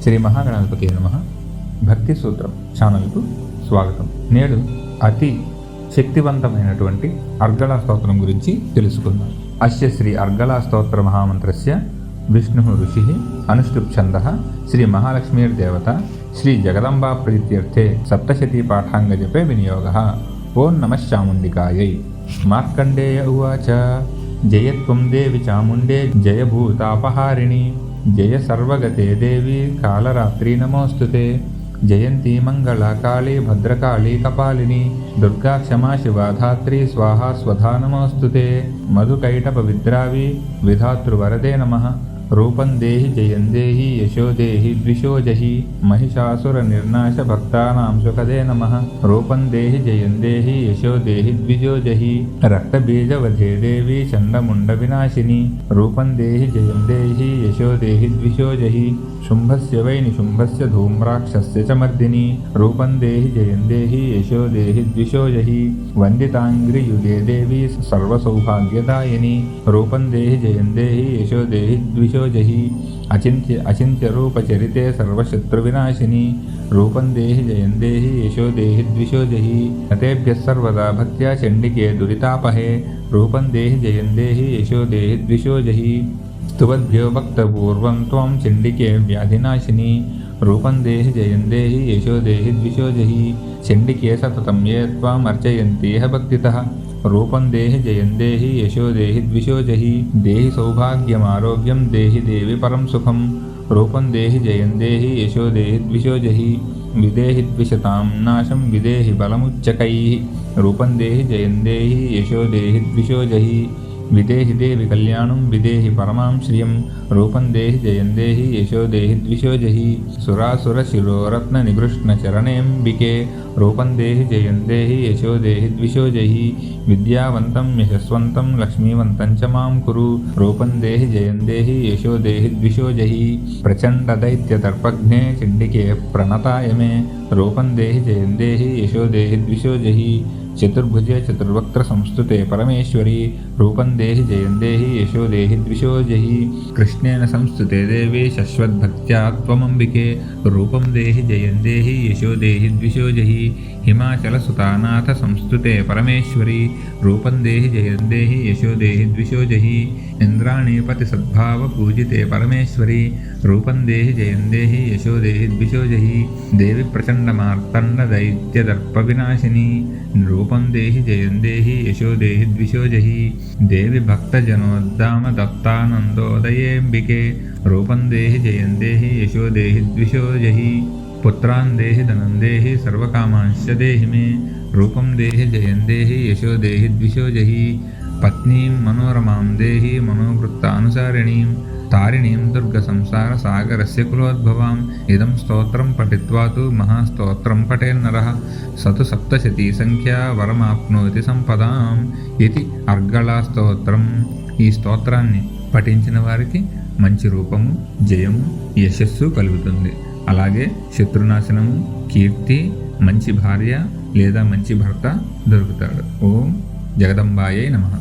శ్రీ మహాగణాధిపతి నమః. భక్తి సూత్రం ఛానల్కు స్వాగతం. నేడు అతి శక్తివంతమైనటువంటి అర్గళా స్తోత్రం గురించి తెలుసుకుందాం. అస్య శ్రీ అర్గళా స్తోత్ర మహామంత్రస్య విష్ణు ఋషి అనుష్ఠుప్ ఛందః శ్రీ మహాలక్ష్మీర్దేవత శ్రీ జగదంబా ప్రీత్యర్థే సప్తశతీ పాఠాంగ జపే వినియోగః. ఓం నమః చాముండికాయై. మార్కండేయ ఉవాచ జయత్వం దేవి చాముండే జయభూతాపహారిణి జయ సర్వగతే దేవి కాళరాత్రి నమోస్తుతే. జయంతి మంగళా కాళీ భద్రకాళీ కపాలిని దుర్గా క్షమా శివా ధాత్రి స్వాహా స్వధా నమోస్తుతే. మధుకైటప విద్రావి విధాతృవరదే నమః. రూపం దేహి జయం దేహి యశో దేహి ద్విషోజహి మహిషాసుర నిర్నాశ భక్తానాం సుఖదే నమః. రూపం దేహి జయం దేహి యశో దేహి ద్విజోజహి రక్తబీజవధే దేవి చండముండ వినాశిని. రూపం దేహి జయం దేహి యశో దేహి ద్విషోజహి శుంభస్య వై నిశుంభస్య ధూమ్రాక్షస్య చ మర్దిని. రూపం దేహి జయం దేహి యశో దేహి ద్విషోజహి వందితాంగ్రియుగే దేవి సర్వసౌభాగ్యదాయిని. రూపం దేహి జయం దేహి యశో దేహి ద్విషోజహి అచింత్య రూపచరితే సర్వశత్రువినాశిని. రూపం దేహి జయం దేహి యశో దేహి ద్విషోజహి నతేభ్యః సర్వదా భక్త్యా చండికే దురితాపహే. రూపం దేహి జయం దేహి యశో దేహి ద్విషోజహి స్తువద్భ్యో భక్తపూర్వం త్వం చండికే వ్యాధినాశిని. రూపం దేహి జయం దేహి యశో దేహి ద్విషోజహి చండికే సతతం ఏ త్వాం అర్చయంతేహ భక్తితః. రూపం దేహి జయం దేహి యశో దేహి ద్విషోజహి దేహి సౌభాగ్యమారోగ్యం దేహి దేవి పరం సుఖం. రూపం దేహి జయం దేహి యశో దేహి ద్విషోజహి విదేహి ద్విషతాం నాశం విదేహి బలముచ్చకైః. రూపం దేహి జయం దేహి యశో దేహి ద్విషోజహి విదేహి దేవి కళ్యాణం విదేహి పరమాం శ్రియం. రూపం దేహి జయం దేహి యశో దేహి ద్విషోజహి సురాసుర శిరోరత్న నిగృష్ణ చరణేంబికే. రూపం దేహి జయం దేహి యశో దేహి ద్విషోజహి విద్యావంతం యశస్వంతం లక్ష్మీవంతం చ మాం కురు. రూపం దేహి జయం దేహి యశో దేహి ద్విషోజహి ప్రచండ దైత్య దర్పఘ్నే చండికే ప్రణతాయ మే. రూపం దేహి జయం దేహి యశో దేహి ద్విషోజహి చతుర్భుజే చతుర్వక్త్ర సంస్థుతే పరమేశ్వరి. రూపం దేహి జయం దేహి యశో దేహి ద్విషోజహి కృష్ణేన సంస్థుతే దేవి శశ్వద్భక్త్యా త్వమంబికే. రూపం దేహి జయం దేహి యశో దేహి ద్విషోజహి హిమాచలసుతానాథ సంస్థుతే పరమేశ్వరి. రూపం దేహి జయం దేహి యశో దేహి ద్విషోజహి ఇంద్రాణీపతి సద్భావ పూజితే పరమేశ్వరి. రూపం దేహి జయం దేహి యశో దేహి ద్విషోజహి దేవి ప్రచండ మార్తండ దైత్య దర్ప వినాశిని. రూపం దేహి జయం దేహి యశో దేహి ద్విషోజహి దేవి భక్తజనోద్దామ దత్తానందోదయేంబికే. రూపం దేహి జయం దేహి యశో దేహి ద్విషోజహి పుత్రాన్ దేహి ధనం దేహి సర్వకామాంశ దేహి మే. రూపం దేహి జయం దేహి యశో దేహి ద్విషోజహి పత్నీం మనోరమాం దేహి మనోవృత్తానుసారిణీం తారిణీం దుర్గ సంసార సాగరస్య కులోద్భవాం. ఇదం స్తోత్రం పఠిత్వా తు మహాస్తోత్రం పఠేన్నరః సతు సప్తశతీ సంఖ్యా వరమాప్నోతి సంపదాం. ఇది అర్గళా స్తోత్రం. ఈ స్తోత్రాన్ని పఠించిన వారికి మంచి రూపము, జయము, యశస్సు కలుగుతుంది. అలాగే శత్రునాశనము, కీర్తి, మంచి భార్య లేదా మంచి భర్త దొరుకుతాడు. ఓం జగదంబాయై నమః.